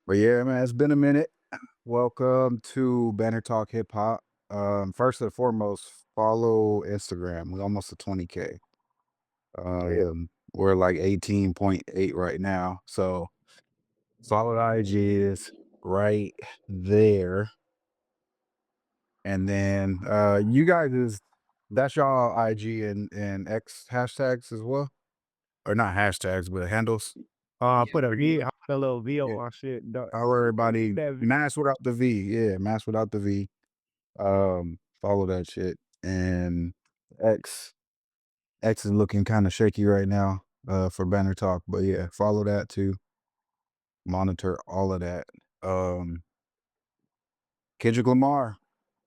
But yeah, man, it's been a minute. Welcome to Banner Talk Hip Hop. First and foremost, follow Instagram. We're almost to 20K. We're like 18.8 right now. So follow the IG is right there. And then you guys is that's y'all IG and X hashtags as well? Or not hashtags, but handles. I put a little V on Yeah. my shit, dog. How everybody That V. mask without the V. Yeah, mask without the V. Follow that shit. And X X is looking kind of shaky right now, for Banner Talk. But yeah, follow that too. Monitor all of that. Um, Kendrick Lamar,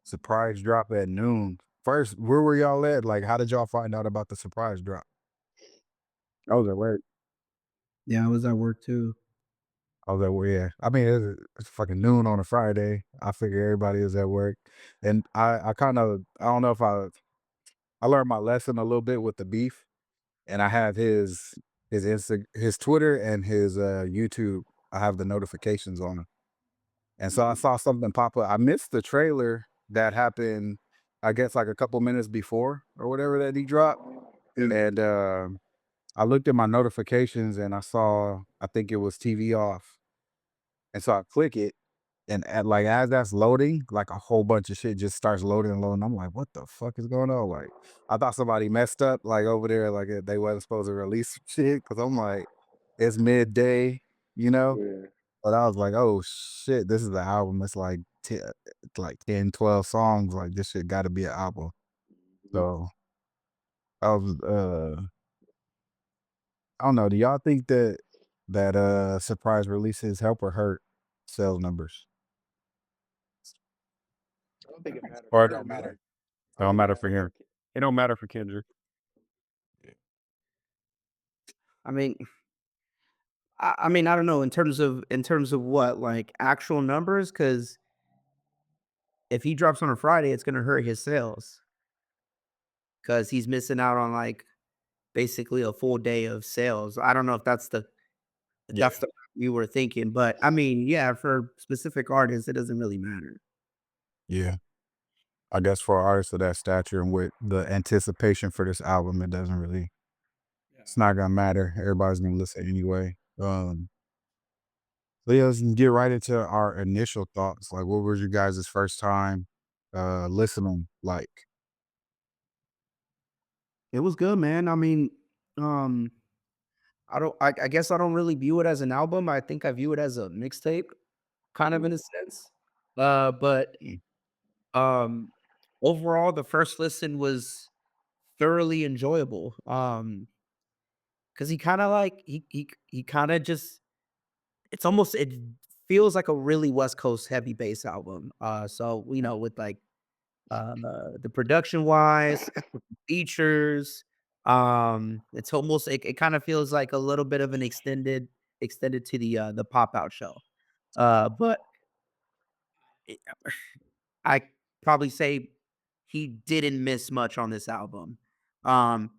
surprise drop at noon. First, where were y'all at? Like, how did y'all find out about the surprise drop? I was at work. Yeah, I was at work too. I was like, well, yeah. I mean, it's fucking noon on a Friday. I figure everybody is at work. And I kind of, I don't know if I learned my lesson a little bit with the beef. And I have his Twitter and his YouTube. I have the notifications on. And so I saw something pop up. I missed the trailer that happened, I guess, like a couple minutes before or whatever that he dropped. Yeah. And I looked at my notifications and I saw, I think it was TV off. And so I click it, and like as that's loading, like a whole bunch of shit just starts loading and loading. I'm like, what the fuck is going on? Like, I thought somebody messed up, like over there, like they wasn't supposed to release shit. Cause I'm like, it's midday, you know? Yeah. But I was like, oh shit, this is the album. It's like 10, 12 songs. Like this shit gotta be an album. So I was I don't know. Do y'all think that surprise releases help or hurt sales numbers? I don't think it matters. Or it It don't don't matter. matter. It I don't don't think it matter for matters him. for it don't matter for Kendrick. I mean, I don't know in terms of what like actual numbers, because if he drops on a Friday, it's gonna hurt his sales because he's missing out on like basically a full day of sales. I don't know if Yeah. that's the you were thinking, but I mean, yeah, for specific artists, it doesn't really matter. Yeah. I guess for artists of that stature and with the anticipation for this album, it doesn't really Yeah. it's not gonna matter. Everybody's gonna listen anyway. So yeah, let's get right into our initial thoughts. Like what was your guys' first time listening like? It was good, man. I mean, um, I guess I don't really view it as an album. I think I view it as a mixtape, kind of in a sense. But Mm. um, overall, the first listen was thoroughly enjoyable. Because he kind of like he kind of just it feels like a really West Coast heavy bass album. So with like the production wise, features, it's almost it kind of feels like a little bit of an extended to the pop out show. But it, I probably say he didn't miss much on this album. Um,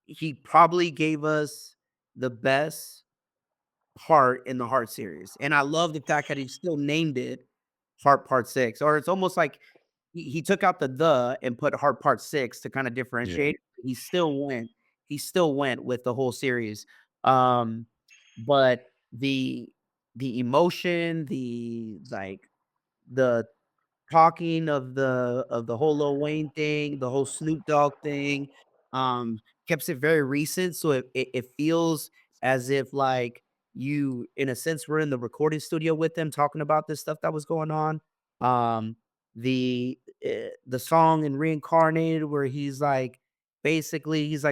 he probably gave us the best Heart in the Heart series, and I love the fact that he still named it Heart Part 6, or it's almost like he took out the and put Heart Part 6 to kinda Yeah. differentiate. He still went with the whole series. Um, but the emotion, the talking of the whole Lil Wayne thing, the whole Snoop Dogg thing, keeps it very recent, so it feels as if, like, you, in a sense, were in the recording studio with them talking about this stuff that was going on. Um, the song in Reincarnated where he's, like,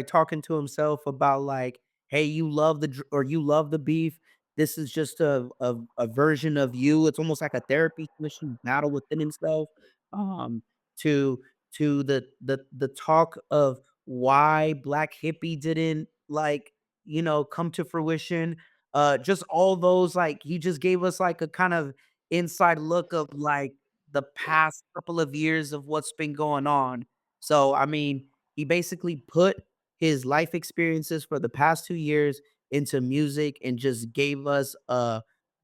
talking to himself about, like, "Hey, you love the beef. This is just a version of you." It's almost like a therapy session battle within himself, um, to the talk of why Black Hippie didn't, like, come to fruition. Just all those, like, he just gave us, like, a kind of inside look of, like, the past couple of years of what's been going on. So, I mean, he basically put his life experiences for the past 2 years into music and just gave us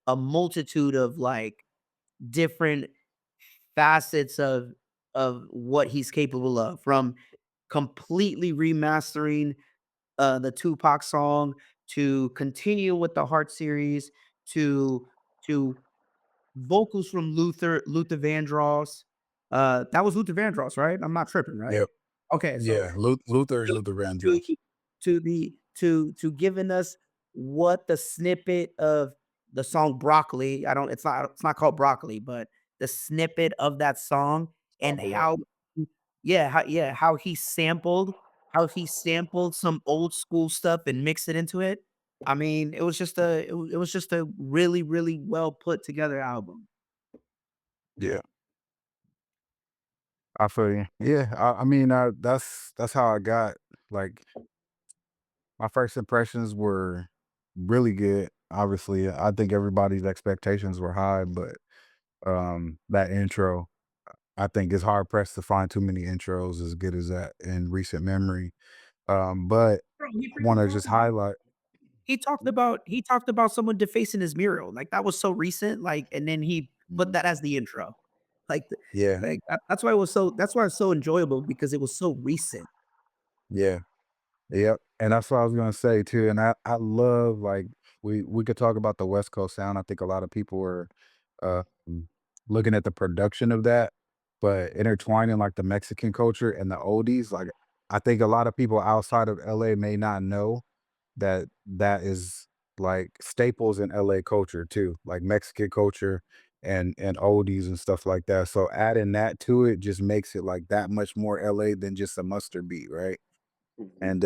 a multitude of like different facets of what he's capable of, from completely remastering the Tupac song, to continue with the Heart series, to to vocals from Luther Vandross. That was Luther Vandross, right? I'm not tripping, right? Yep. Okay, so Yeah. Luther's to Luther to Vandross. to giving us what the snippet of the song Broccoli, I don't it's not called Broccoli, but the snippet of that song, and Omelette. how he sampled some old school stuff and mixed it into it. I mean, it was just a really, really well put together album. Yeah. I feel you. Yeah. I mean, that's how I got like my first impressions were really good. Obviously, I think everybody's expectations were high, but that intro, I think it's hard pressed to find too many intros as good as that in recent memory. But Bro, he I want freaking to talked just about highlight, he talked about someone defacing his mural, like, that was so recent, like, and then he put Mhm. that as the intro. Like, Yeah, that's why it was so that's why it's so enjoyable because it was so recent. yeah, yep. And that's what I was gonna say too. And I love like we could talk about the West Coast sound. I think a lot of people were uh looking at the production of that, but intertwining like the Mexican culture and the oldies, like I think a lot of people outside of LA may not know that that is like staples in LA culture too, like Mexican culture and oldies and stuff like that. So adding that to it just makes it like that much more LA than just a mustard beat, right? Mhm. And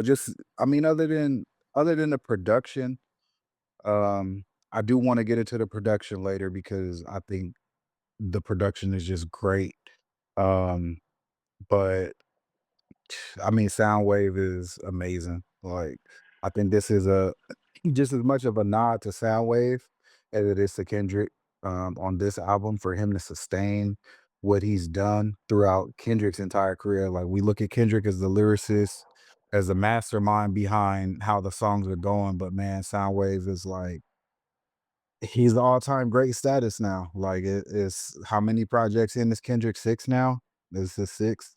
just I mean, other than the production, I do want to get into the production later because I think the production is just great. Um, but I mean, Soundwave is amazing. Like, I think this is a just as much of a nod to Soundwave as it is to Kendrick on this album for him to sustain what he's done throughout Kendrick's entire career. Like, we look at Kendrick as the lyricist, as the mastermind behind how the songs are going, but man, Soundwave is like he's all-time great status now. Like, it's how many projects in this Kendrick? 6 now? This is 6?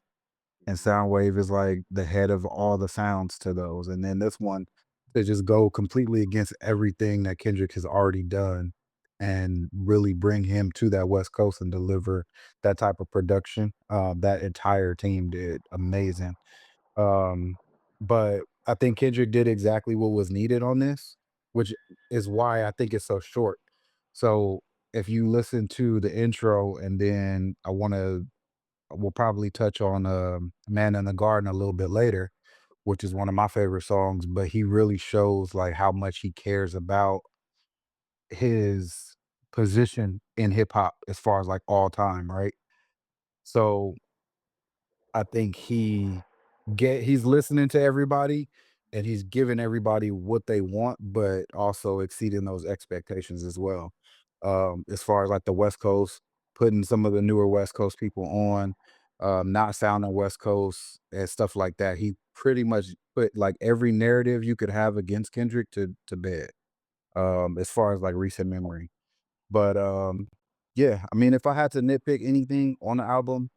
And Soundwave is like the head of all the sounds to those. And then this one, they just go completely against everything that Kendrick has already done and really bring him to that West Coast and deliver that type of production. That entire team did amazing. Um, but I think Kendrick did exactly what was needed on this, which is why I think it's so short. So if you listen to the intro and then we'll probably touch on Man in the Garden a little bit later, which is one of my favorite songs, but he really shows like how much he cares about his position in hip hop as far as like all time, right? So I think he's listening to everybody and he's giving everybody what they want, but also exceeding those expectations as well. As far as like the West Coast, putting some of the newer West Coast people on, not sounding West Coast and stuff like that. He pretty much put like every narrative you could have against Kendrick to bed. As far as like recent memory. But yeah, I mean, if I had to nitpick anything on the album,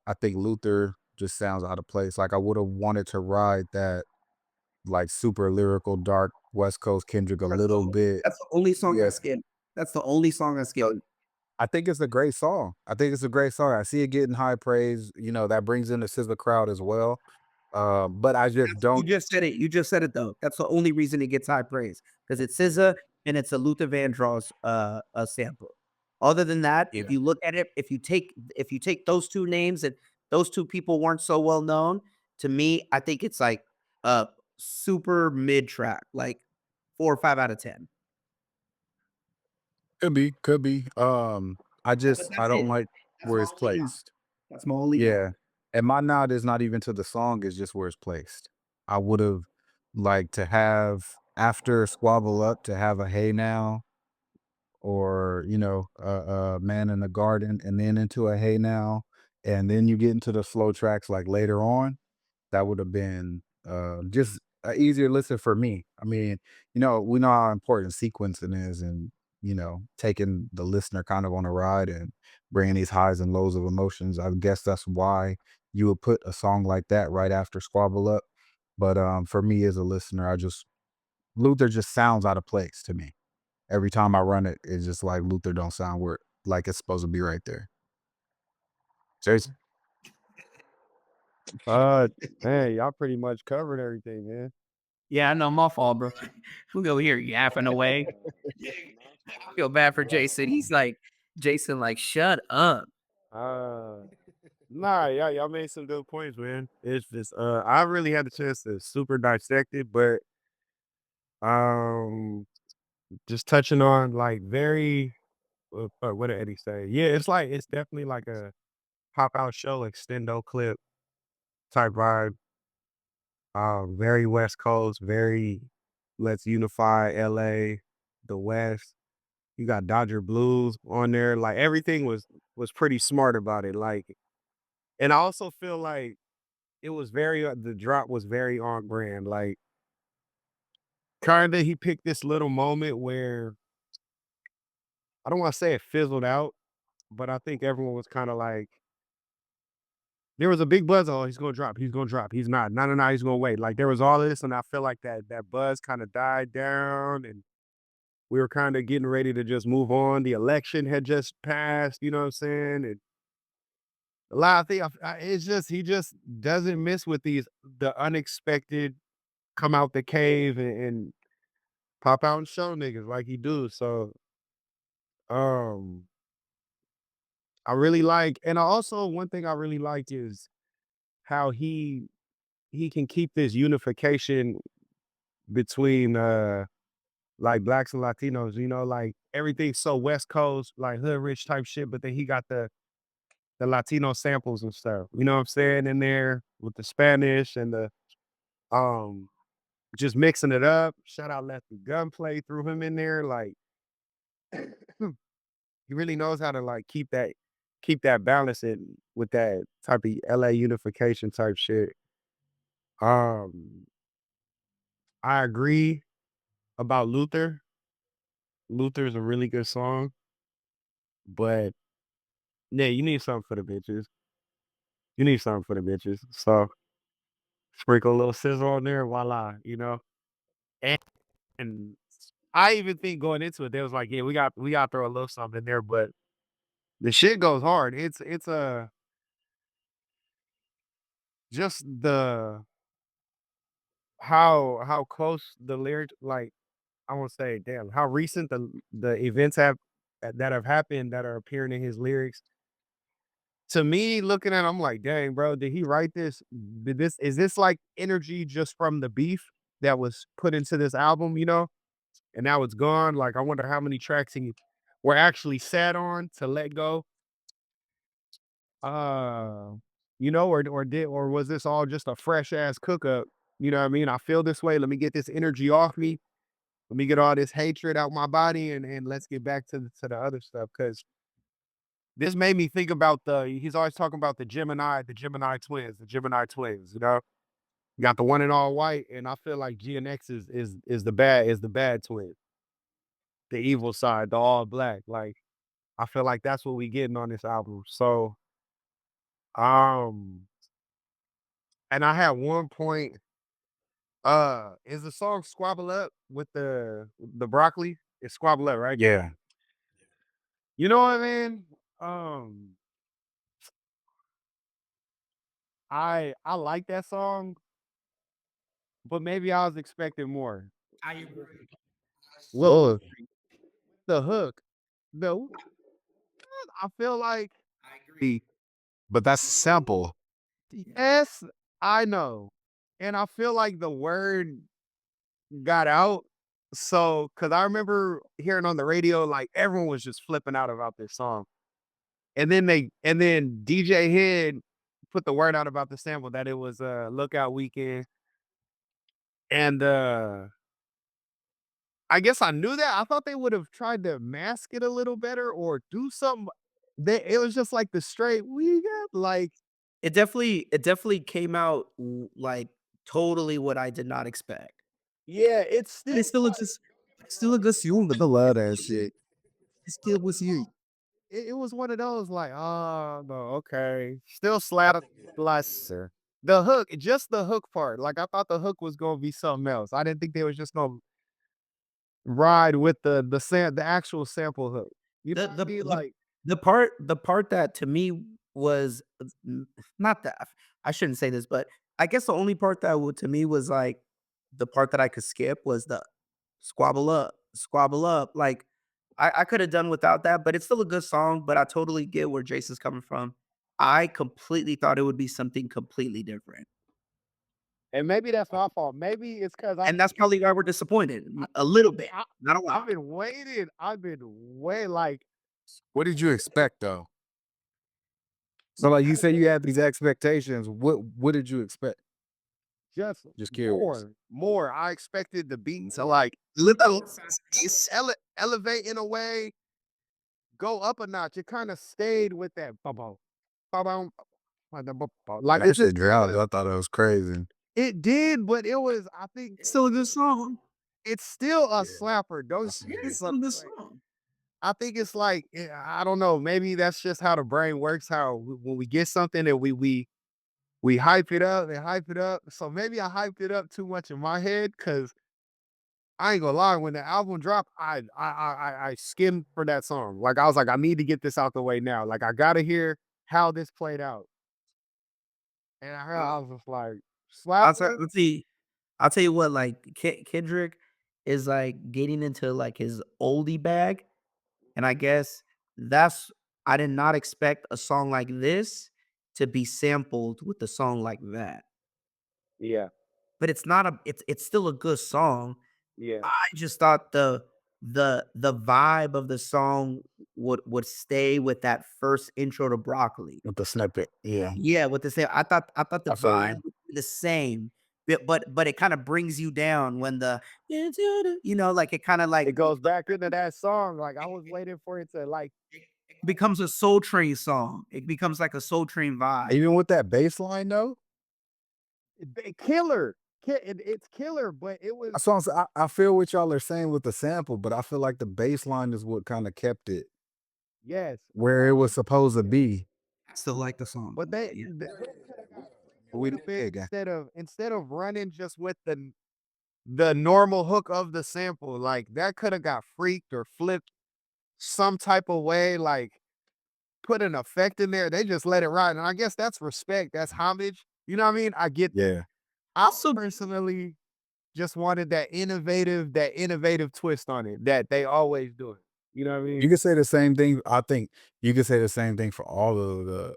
I think Luther just sounds out of place. Like I would have wanted to ride that like super lyrical, dark West Coast Kendrick a little bit. That's the only song I Yeah. skipped. That's the only song I skipped. So I think it's a great song. I think it's a great song. I see it getting high praise. That brings in the Sizzler crowd as well. But I just You don't. just said it. You just said it though. That's the only reason it gets high praise because it's SZA and it's a Luther Vandross a sample. Other than that, if Yeah. you look at it, if you take those two names and those two people weren't so well known, to me, I think it's like a super mid track, like 4 or 5 out of 10. Could be, could be. But I that's don't it. like That's where my it's only knock. placed. That's my only knock. Yeah. And my nod is not even to the song, it's just where it's placed. I would have liked to have after Squabble Up to have a Hey Now or, a Man in the Garden and then into a Hey Now. And then you get into the slow tracks like later on. That would have been just a easier listen for me. I mean, we know how important sequencing is, and taking the listener kind of on a ride and bringing these highs and lows of emotions. I guess that's why you would put a song like that right after Squabble Up. But for me as a listener, Luther just sounds out of place to me. Every time I run it, it's just like Luther don't sound where like it's supposed to be right there. Jason. Uh, man, y'all pretty much covered everything, man. Yeah, I know, my fault, bro. We go here yapping away. I feel bad for Jason. Jason, like, shut up. Uh, nah, y'all made some good points, man. It's just, I really had the chance to super dissect it, but um, just touching on like very, what did Eddie say? Yeah, it's definitely like a pop out show extendo clip type vibe. Very West Coast, very let's unify LA, the West. You got Dodger Blues on there. Like everything was pretty smart about it. Like, and I also feel like it was very the drop was very on brand. Like kinda he picked this little moment where I don't want to say it fizzled out, but I think everyone was kind of like there was a big buzz. Oh, he's gonna drop. He's gonna drop. He's not. No, no, no. He's gonna wait. Like there was all this, and I feel like that buzz kind of died down, and we were kind of getting ready to just move on. The election had just passed. You know what I'm saying? And a lot of things. It's just he just doesn't miss with the unexpected come out the cave and pop out and show niggas like he do. So um I really like, and I also one thing I really like is how he can keep this unification between like blacks and Latinos, like everything's so West Coast, like hood rich type shit, but then he got the Latino samples and stuff. You know what I'm saying? In there with the Spanish and the um just mixing it up. Shout out Lefty Gunplay threw him in there. Like he really knows how to like keep that balance in with that type of LA unification type shit. Um I agree about Luther. Luther is a really good song, but yeah, you need something for the bitches. You need something for the bitches. So sprinkle a little sizzle on there, voila. And, and I even think going into it, they was like, yeah, we got to throw a little something in there, but the shit goes hard. It's just the how close the lyrics like I won't say damn how recent the events that have happened that are appearing in his lyrics. To me, looking at it, I'm like, dang, bro, did he write this? Is this like energy just from the beef that was put into this album, and now it's gone? Like, I wonder how many tracks he were actually sat on to let go. Uh, or was this all just a fresh ass cook up? You know what I mean? I feel this way. Let me get this energy off me. Let me get all this hatred out my body, and let's get back to the other stuff. Cause this made me think about he's always talking about the Gemini twins, You got the one in all white, and I feel like GNX is the bad twin, the evil side, the all black. Like I feel like that's what we getting on this album. So um and I had one point, is the song Squabble Up with the broccoli? It's Squabble Up, right? Yeah. You know what I mean? Um I like that song, but maybe I was expecting more. I agree. Well, the hook, the I feel like I agree. But that's a sample. yes, I know. And I feel like the word got out. So, cause I remember hearing on the radio, like everyone was just flipping out about this song. And then DJ Head put the word out about the sample that it was a lookout weekend. And I guess I knew that. I thought they would have tried to mask it a little better or do something. It was just like the straight we got like It definitely came out like totally what I did not expect. Yeah, it's But still like it's still a good song, but I love that shit. It still was you. it was one of those like, oh no, okay. Still slap sir. The hook, just the hook part. Like I thought the hook was gonna be something else. I didn't think they was just gonna ride with the actual sample hook. You know The what I the mean? the Like the part that to me was not that I shouldn't say this, but I guess the only part that would to me was like the part that I could skip was the squabble up. Like I could have done without that, but it's still a good song. But I totally get where Jason's coming from. I completely thought it would be something completely different. and maybe that's my fault. Maybe it's because And that's probably why we're disappointed. A little bit, I not a lot. I've been waiting. I've been way like What did you expect though? So like you said you had these expectations. What did you expect? just Just curious. more. I expected the beat to like elevate in a way, go up a notch. It kind of stayed with that bubble, bubble, like That shit drowsy. I thought it was crazy. it did, but it was. I think It's still a good song. it's still a Yeah. slapper. Don't That's get me It's weird. still a good wrong. song. I think it's like I don't know. Maybe that's just how the brain works. How when we get something and we hype it up and hype it up. So maybe I hyped it up too much in my head because I ain't gonna lie. When the album dropped, I skimmed for that song. Like I was like, I need to get this out the way now. Like I gotta hear how this played out. And I was just like, slap. Let's see. I'll tell you what, like Kendrick is like getting into like his oldie bag, and I guess that's I did not expect a song like this to be sampled with a song like that. Yeah, But it's not a it's still a good song. yeah. I just thought the vibe of the song would stay with that first intro to Broccoli. With the snippet. Yeah. Yeah, with the same I thought the I feel vibe you. would be the same, but it kinda brings you down when the like, it kinda, like, It goes back into that song. Like I was waiting for it to like it becomes a Soul Train song. It becomes like a Soul Train vibe. Even with that bass line though, killer. It's killer, but it was that's what I'm saying. I feel what y'all are saying with the sample, but I feel like the bass line is what kind of kept it yes. where it was supposed to be. I still like the song, But they, but yeah. We bit big. instead of running just with the normal hook of the sample, like that could have got freaked or flipped some type of way, like put an effect in there. They just let it ride. And I guess that's respect. That's homage. You know what I mean? I get that. Yeah. I personally just wanted that innovative twist on it that they always do it. You know what I You mean? could say the same thing. I think you could say the same thing for all of the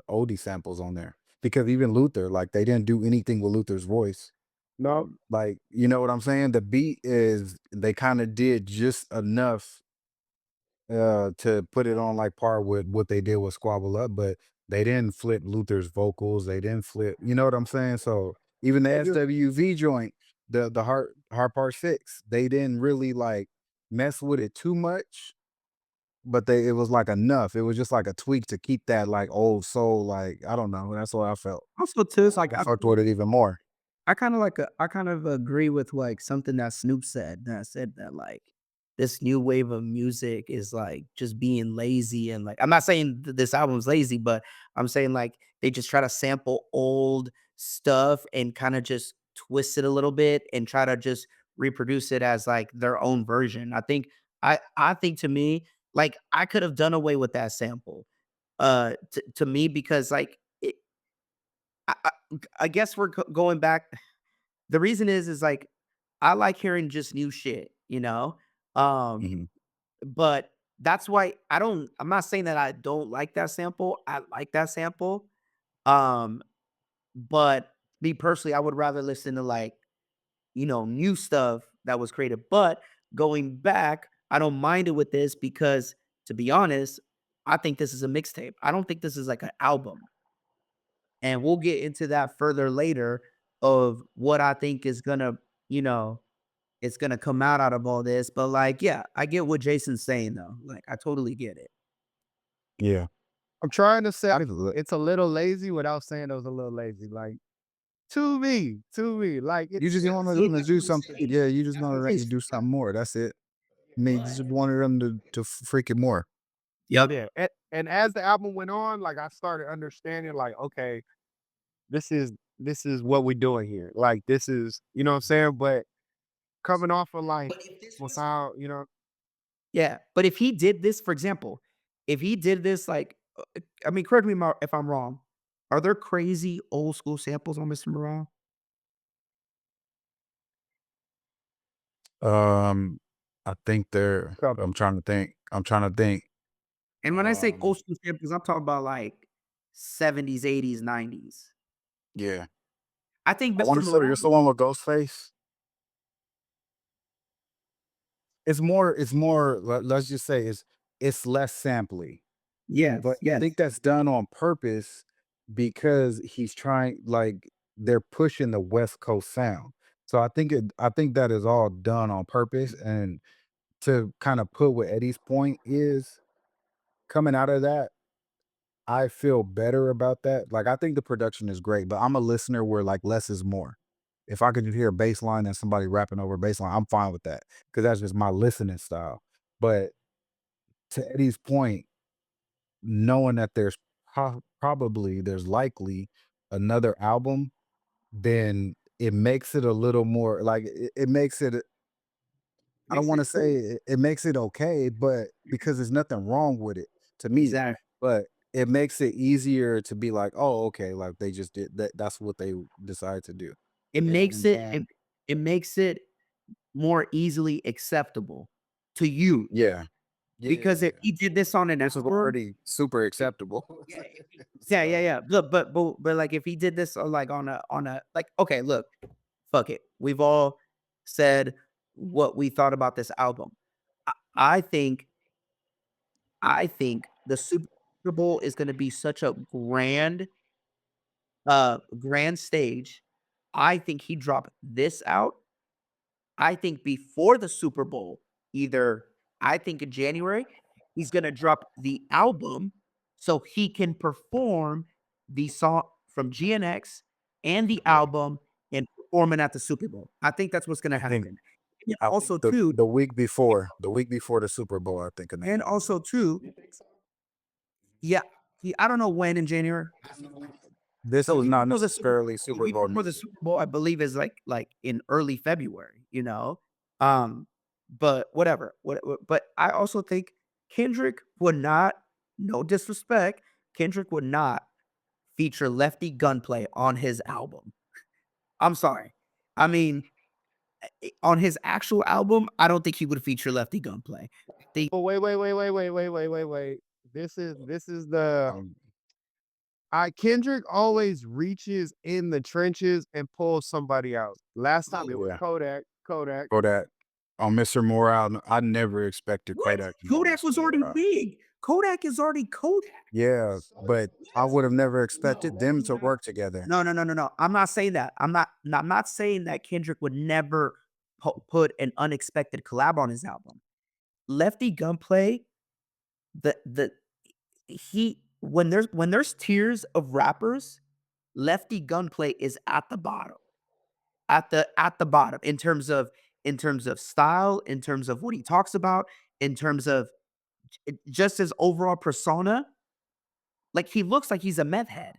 oldie samples on there. Because even Luther, like they didn't do anything with Luther's voice. No, Like, you know what I'm saying? The beat is they kind of did just enough to put it on like par with what they did with Squabble Up, but they didn't flip Luther's vocals. They didn't flip, you know what I'm saying? So even the they just SWV joint, the hard part six, they didn't really like mess with it too much, but they it was like enough. It was just like a tweak to keep that like old soul, like I don't know. That's what I felt. Also too, it's like I fucked with it even more. I kind of agree with, like, something that Snoop said, that said that, like, this new wave of music is, like, just being lazy and, like I'm not saying this album's lazy, but I'm saying, like, they just try to sample old stuff and kinda just twist it a little bit and try to just reproduce it as, like, their own version. I think to me, like, I could have done away with that sample, to me because, like, I guess we're going back the reason is like, I like hearing just new shit, you know? Um, Mhm. but that's why I'm not saying that I don't like that sample. I like that sample. Um, but me personally, I would rather listen to like, new stuff that was created. But going back, I don't mind it with this because to be honest, I think this is a mixtape. I don't think this is like an album. And we'll get into that further later of what I think is gonna, you know, it's gonna come out of all this. But like, yeah, I get what Jason's saying though. Like, I totally get it. Yeah. I'm trying to say it's a little lazy without saying it was a little lazy. Like to me, like You it's just want See, them to that's do what I'm something. saying. Yeah, you just That's what want I'm to saying. do something more. That's it. I mean, you just wanted them to freak it more. Yep. yeah. And as the album went on, like I started understanding, like, okay, this is what we're doing here. Like this is, you know what I'm saying? But coming off of like But if this was without, you know, Yeah, but if he did this, for example, if he did this, like, I mean, correct me if I'm wrong. Are there crazy old school samples on Mr. Morale? I think they're. couple. I'm trying to think. I'm trying to think. And when I say Um, old school samples, I'm talking about like 70s, 80s, 90s. yeah, I think I want Mr. to say Morale, you're the one with Ghostface. It's more. It's more. Let's just say it's less samply. But yes, I yes, think that's done on purpose because he's trying like they're pushing the West Coast sound. So I think that is all done on purpose and to kind of put what Eddie's point is coming out of that, I feel better about that. Like I think the production is great, but I'm a listener where like less is more. If I could just hear a bass line and somebody rapping over a bass line, I'm fine with that because that's just my listening style. But to Eddie's point, knowing that there's there's likely another album, then it makes it a little more like it makes it I don't makes want it to say it makes it okay, but because there's nothing wrong with it to me, exactly. but it makes it easier to be like, oh, okay, like they just did that. That's what they decided to do. It makes it And it makes it more easily acceptable to you yeah, yeah, because if he did this on an this was album, already super acceptable. yeah, yeah, yeah, yeah. Look, but like if he did this like on a like okay, look, fuck it. We've all said what we thought about this album. I, I think I think the Super Bowl is going to be such a grand stage. I think he dropped this out. I think before the Super Bowl, either I think in January, he's gonna drop the album so he can perform the song from GNX and the album and perform it at the Super Bowl. I think that's what's gonna I think happen. And I think also too, the week before the Super Bowl, I think and also too, yeah, I don't know when in January. this So was even not before the Super necessarily the Super week Bowl before the music. Super Bowl, I believe is like in early February, you know? Um, but whatever. But I also think Kendrick would not, no disrespect, Kendrick would not feature Lefty Gunplay on his album. I'm sorry. I mean, on his actual album, I don't think he would feature Lefty Gunplay. The But wait. This is the Um, I Kendrick always reaches in the trenches and pulls somebody out. Last time it was yeah, Kodak. Kodak on Mr. Morale. I never expected what? Kodak to be on Kodak Mr. was already Morale. big. Kodak is already Kodak. Yeah, but I would have never expected No, them to work together. no, no, no, no, no. I'm not saying that. I'm not saying that Kendrick would never put an unexpected collab on his album. Lefty Gunplay, the he when there's tiers of rappers, Lefty Gunplay is at the bottom. At the bottom in terms of style, in terms of what he talks about, in terms of just his overall persona. Like he looks like he's a meth head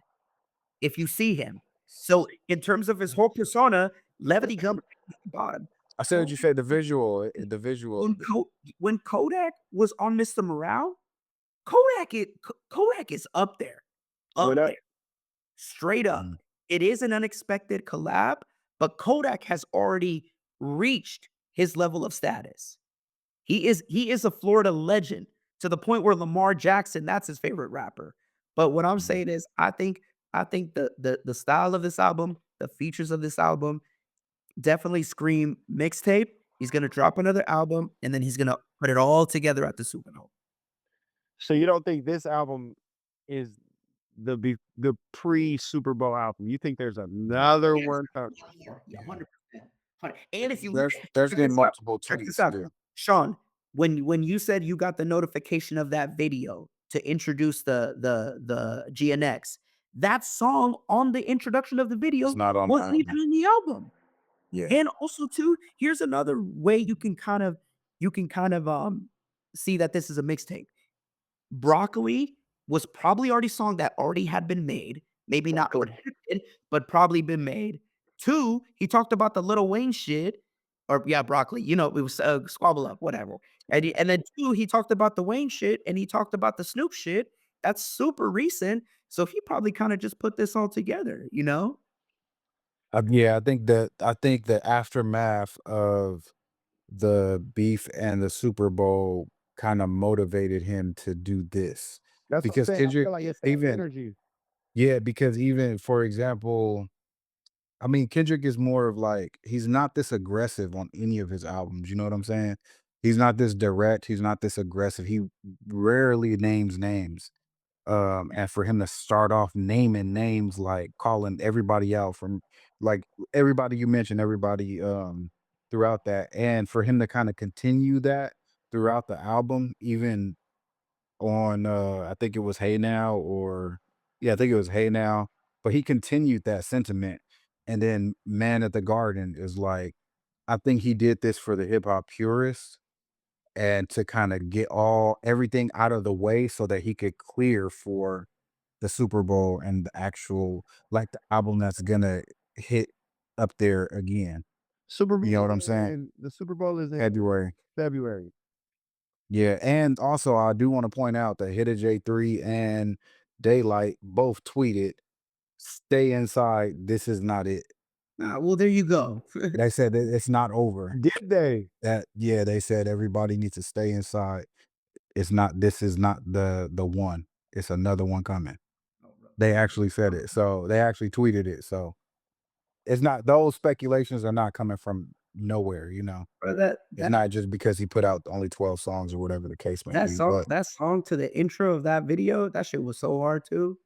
if you see him. So in terms of his whole persona, Levity Gump bottom. I said you said the visual When of it. when Kodak was on Mr. Morale, Kodak is When up I there, straight up. Mm. It is an unexpected collab, but Kodak has already reached his level of status. He is a Florida legend to the point where Lamar Jackson, that's his favorite rapper. But what I'm Mm. saying is I think the style of this album, the features of this album definitely scream mixtape. He's gonna drop another album and then he's gonna put it all together at the Super Bowl. so you don't think this album is the pre Super Bowl album? You think there's another Yes, one? yeah, 100%. And if you There's check been this out, multiple check this tweets out. too. Sean, when you said you got the notification of that video to introduce the GNX, that song on the introduction of the It's video not on the wasn't album. even in the album. Yeah. And also too, here's another way you can kind of see that this is a mixtape. Broccoli was probably already a song that already had been made, maybe not connected, but probably been made. 2, he talked about the Lil Wayne shit, or yeah, Broccoli, you know, it was Squabble Up, whatever. And then 2, he talked about the Wayne shit, and he talked about the Snoop shit. That's super recent, so he probably kind of just put this all together, you know? Yeah, I think the aftermath of the beef and the Super Bowl kinda motivated him to do this. That's what I'm Because saying. I Kendrick feel like it's that even energy. yeah, because even, for example, I mean, Kendrick is more of like he's not this aggressive on any of his albums, you know what I'm saying? He's not this direct, he's not this aggressive, he rarely names names. And for him to start off naming names, like calling everybody out from like everybody you mentioned, everybody throughout that, and for him to kind of continue that throughout the album, even on I think it was Hey Now or yeah, I think it was Hey Now, but he continued that sentiment. And then Man at the Garden is like, I think he did this for the hip hop purists and to kind of get all everything out of the way so that he could clear for the Super Bowl and the actual like the album that's gonna hit up there again. Super You Bowl know is what I'm saying? the Super Bowl is in February. February. Yeah, and also I do want to point out that Hit J3 and Daylight both tweeted, "Stay inside. This is not it." Well, there you go. They said that it's not over. Did they? That yeah, they said everybody needs to stay inside. It's not. This is not the one. It's another one coming. They actually said it. So they actually tweeted it. So it's not those speculations are not coming from nowhere. You know, Bro, it's not just because he put out only 12 songs or whatever the case may be. But that song to the intro of that video, that shit was so hard too.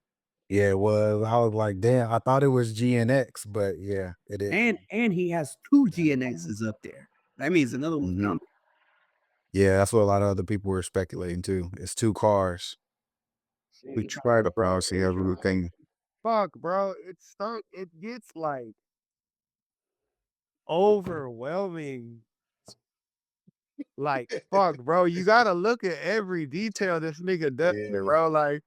yeah, it was. I was like, damn, I thought it was GNX, but yeah, it is. And he has 2 GNXs up there. That means another one Mhm. coming. Yeah, that's what a lot of other people were speculating too. It's two cars. We tried to browse everything. Fuck, bro. It gets like overwhelming. Like, fuck, bro. You gotta look at every detail this nigga does, Yeah, bro. Like,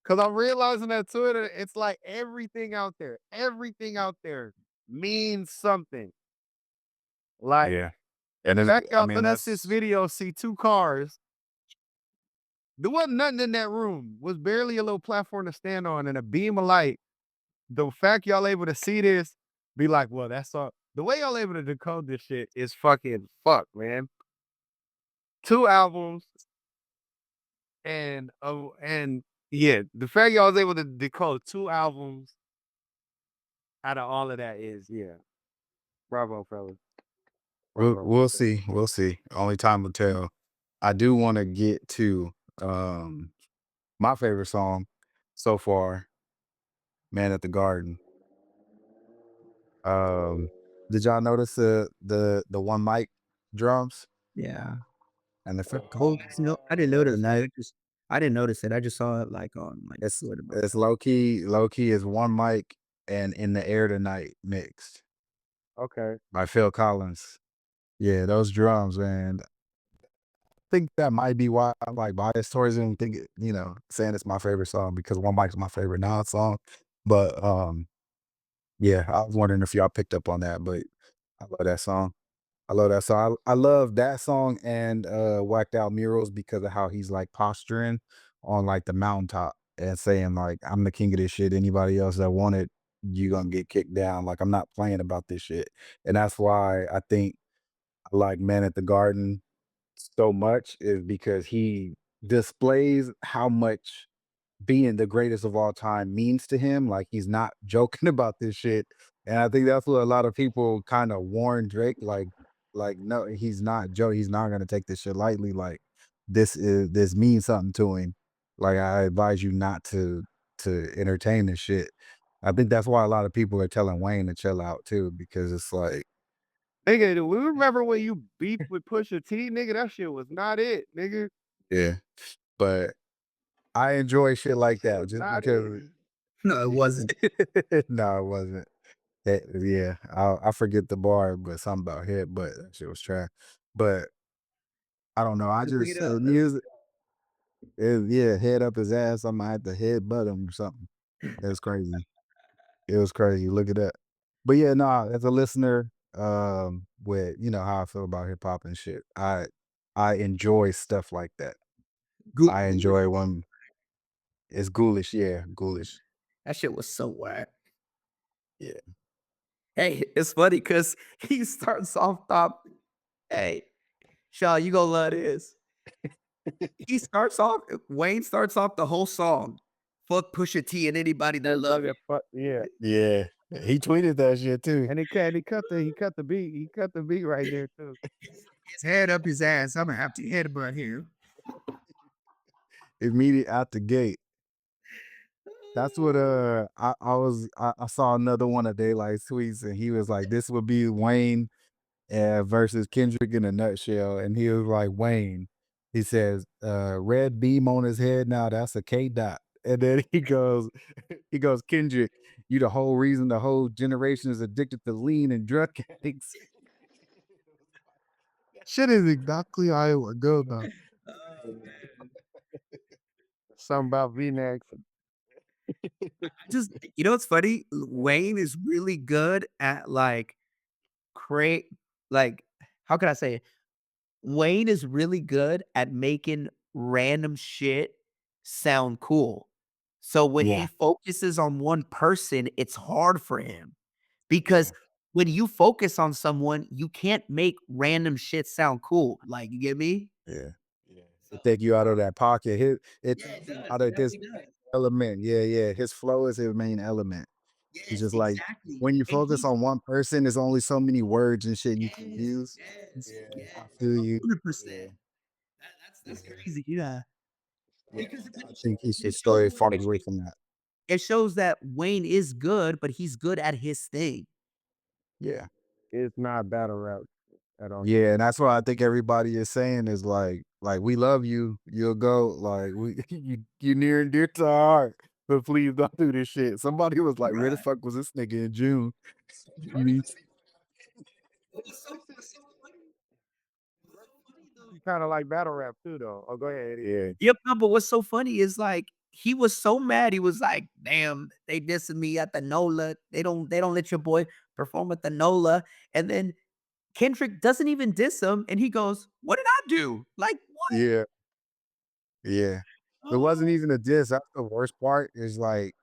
cause I'm realizing that Twitter, it's like everything out there means something. Like, yeah. And it's, back I out mean, let's this that's video, see 2 cars. There wasn't nothing in that room. Was barely a little platform to stand on and a beam of light. The fact y'all able to see this, be like, well, that's all. The way y'all able to decode this shit is fucking fuck, man. 2 albums and yeah, the fact y'all was able to decode 2 albums out of all of that is yeah. Bravo, fellas. Bravo. we'll see. We'll see. Only time will tell. I do want to get to um my favorite song so far, Man at the Garden. Um, did y'all notice the one mic drums Yeah. and the Well, no, I didn't notice that. night? I didn't notice it. I just saw it like on like Twitter. It's low key is one mic and In the Air Tonight mixed Okay. by Phil Collins. Yeah, those drums, man. I think that might be why I'm like biased towards him. Think you know, saying it's my favorite song because one mic's my favorite non song. But yeah, I was wondering if y'all picked up on that, but I love that song. I love that song. I love that song and Whacked Out Murals because of how he's like posturing on like the mountaintop and saying like I'm the king of this shit. Anybody else that want it, you gonna get kicked down. Like I'm not playing about this shit. And that's why I think I like Man at the Garden so much is because he displays how much being the greatest of all time means to him. Like he's not joking about this shit. And I think that's what a lot of people kind of warn Drake, like, no, he's not Joe, he's not gonna take this shit lightly. Like this means something to him. Like I advise you not to entertain this shit. I think that's why a lot of people are telling Wayne to chill out too, because it's like, Nigga, do we remember when you beefed with Pusha T, nigga? That shit was not it, nigga. yeah. But I enjoy shit like Shit that was just not because it. No, it wasn't. No, it wasn't. Yeah, I forget the bar, but something about head butt. That shit was trash. But I don't know. I Look it just up. music. Yeah, head up his ass. I might have to head butt him or something. That's crazy. It was crazy. Look at that. But yeah, nah, as a listener, with how I feel about hip hop and shit, I enjoy stuff like that. I Ghoulish. enjoy when it's ghoulish, yeah, ghoulish. That shit was so whack. Yeah. Hey, it's funny because he starts off top. Hey, Shaw, you gonna love this. Wayne starts off the whole song. Fuck Pusha T and anybody that love Yeah, it. yeah. Yeah. He tweeted that shit too. And he cut the beat. He cut the beat right there too. His head up his ass. I'm gonna have to headbutt here. Immediate out the gate. That's what I saw another one of Daylight's tweets and he was like, this would be Wayne versus Kendrick in a nutshell. And he was like, Wayne, he says, red beam on his head now, that's a K dot. And then he goes, Kendrick, you the whole reason the whole generation is addicted to lean and drug addicts. Shit is exactly how it would go though. Oh man. Something about V-necks. Just what's funny? Wayne is really good at create like how can I say it? Wayne is really good at making random shit sound cool. So when he Yeah, focuses on one person, it's hard for him because yeah, when you focus on someone, you can't make random shit sound cool. Like, you get me? yeah. Yeah. So It take you out of that pocket. It yeah, it takes him does. out It of his definitely does. element. Yeah, yeah. His flow is his main element. It's Yes, just like exactly. when you And focus he's on one person, there's only so many words and shit you can yes, use. yes, Yeah, yes, I feel you. 100%. Yeah, That's yeah, crazy. Yeah. yeah. Because I think he it should stay shows far away from that. it shows that Wayne is good, but he's good at his thing. Yeah. It's not battle rap at all. Yeah, and that's why I think everybody is saying is like we love you, you'll go, like we you near and dear to our heart, but please don't do this shit. Somebody was like, where the Right. fuck was this nigga in June? You need What's so funny? What's so funny though? Kind of like battle rap too, though. Oh, go ahead, Eddie. Yeah, Yep, no, but what's so funny is he was so mad. He was like, "Damn, they dissing me at the NOLA. They don't let your boy perform at the NOLA." And then Kendrick doesn't even diss him, and he goes, "What did I do? Like what?" yeah, yeah. It wasn't Oh, even a diss. That's the worst part. Is like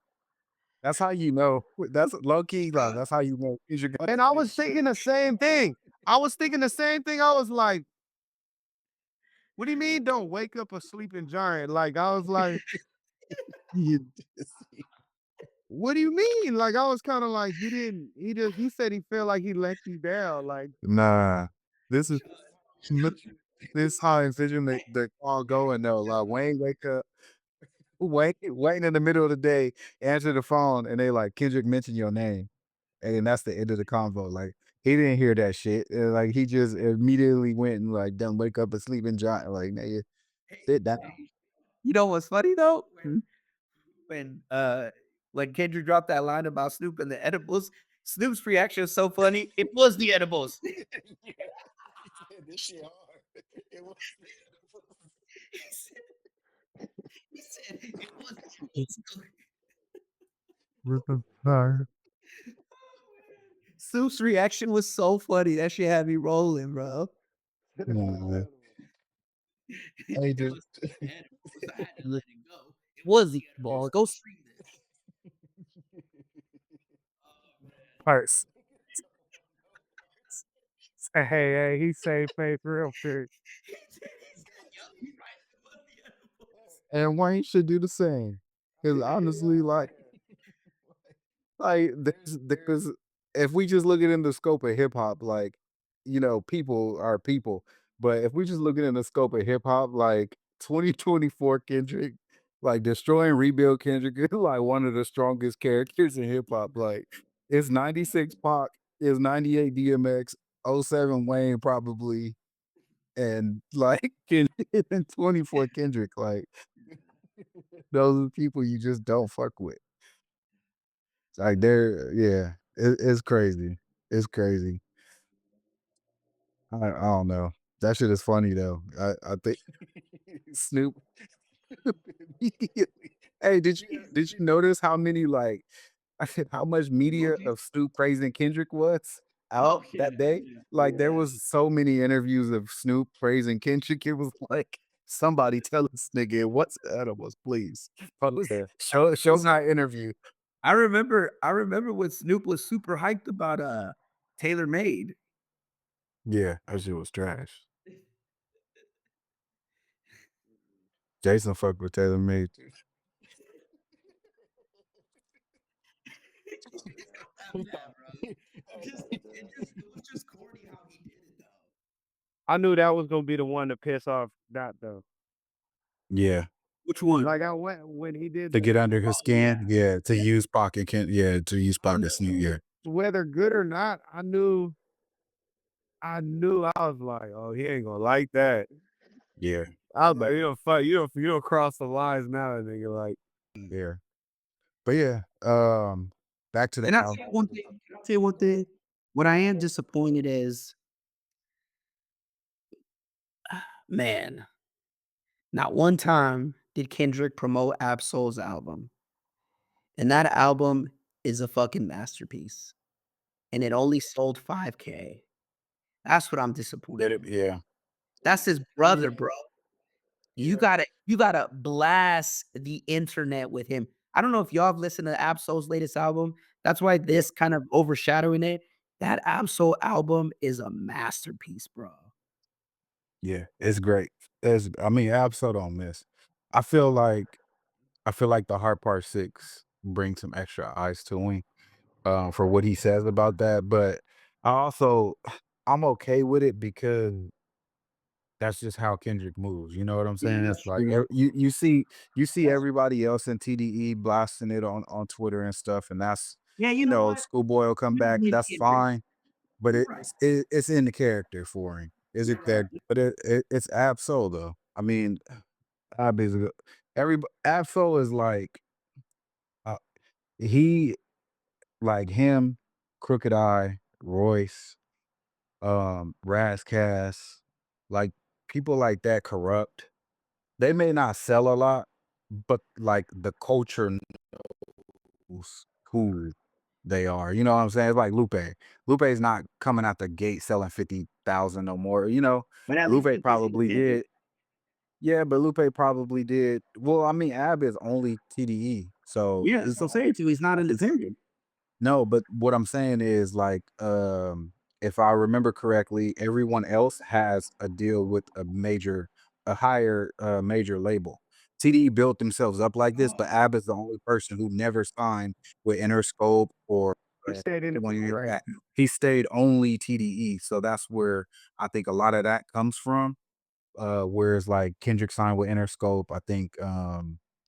that's how you know. That's low key. Like that's how you know you're gonna And I say was shit. thinking the same thing. I was thinking the same thing. I was like, what do you mean don't wake up a sleeping giant? Like, I was like, You diss. what do you mean? Like, I was kind of like, he said he felt like he let you down. Like, Nah, this is this how incision they all going though. Like Wayne wake up. Waiting in the middle of the day, answer the phone, and they like Kendrick mentioned your name, and that's the end of the convo. Like he didn't hear that shit. Like he just immediately went and like done wake up a sleeping giant. Like nigga, sit down. you know what's funny though? Hmm? When Kendrick dropped that line about Snoop and the edibles, Snoop's reaction is so funny. It was the edibles. Yeah, this shit hard. It was. He said, it was the edibles. what the fuck? Snoop's reaction was so funny. That shit had me rolling, bro. Nah, I It just was the edibles. I had to let it go. It was the edibles. Go stream this. Oh man. First, say, hey, he saved faith real quick. He said, "Yup, you're right. It was the edibles." and Wayne should do the same. Cause honestly, like there's if we just look at it in the scope of hip hop, like people are people. But if we just look at it in the scope of hip hop, like 2024 Kendrick, like destroying rebuild Kendrick is like one of the strongest characters in hip hop. Like it's 96 Pac, it's 98 DMX, '07 Wayne probably, and like and 24 Kendrick. Like those are people you just don't fuck with. Like yeah, it's crazy. It's crazy. I don't know. That shit is funny though. I think Snoop immediately. Hey, did you notice how many like how much media of Snoop praising Kendrick was out that day? Like there was so many interviews of Snoop praising Kendrick. It was like somebody tell this nigga what's edibles, please. Show my interview. I remember when Snoop was super hyped about Tailor Made. Yeah, that shit was trash. Jason fucked with Taylor made. It was just corny how he did it though. I knew that was gonna be the one to piss off Dot though. Yeah. Which one? Like I went when he did To the get under his skin, yeah, to Yeah. use pocket can yeah, to use pocket sneak, yeah. whether good or not, I knew I was like, oh, he ain't gonna like that. Yeah. I was like, you don't fuck, you don't cross the lines now, nigga. Like, Yeah. But yeah, back to the And I album. say one thing. I'll tell you one thing. What I am disappointed is, man, not one time did Kendrick promote Absol's album. And that album is a fucking masterpiece. And it only sold 5K. That's what I'm disappointed Did it in. yeah. That's his brother, bro. You gotta blast the internet with him. I don't know if y'all have listened to Absol's latest album. That's why this kind of overshadowing it. That Absol album is a masterpiece, bro. Yeah, it's great. I mean, Absol don't miss. I feel like the Hard Part 6 brings some extra eyes to him, for what he says about that, but I also I'm okay with it because that's just how Kendrick moves, you know what I'm Yeah, saying? that's It's like, true. you see That's everybody else in TDE blasting it on Twitter and stuff, and that's Yeah, you know what? Schoolboy will come We don't back, need that's Kendrick. fine, but You're right. it's in the character for him. Is it You're right. that but it's Ab-Soul though. I mean, Ab is a Ab-Soul is like, uh, he like him, Crooked Eye, Royce, Ras Kass, like, people like that Corrupt. They may not sell a lot, but, like, the culture knows who they are, you know what I'm saying? It's like Lupe. Lupe's not coming out the gate selling 50,000 no more, you know? But at least Lupe Lupe's probably independent. did. Yeah, but Lupe probably did well, I mean, Ab is only TDE, so Yeah, it's so saying to you, he's not independent. no, but what I'm saying is like, if I remember correctly, everyone else has a deal with a higher major label. TDE built themselves up like this, but Ab is the only person who never signed with Interscope or he stayed in anyone it, like right? that. He stayed only TDE, so that's where I think a lot of that comes from. Whereas like Kendrick signed with Interscope, I think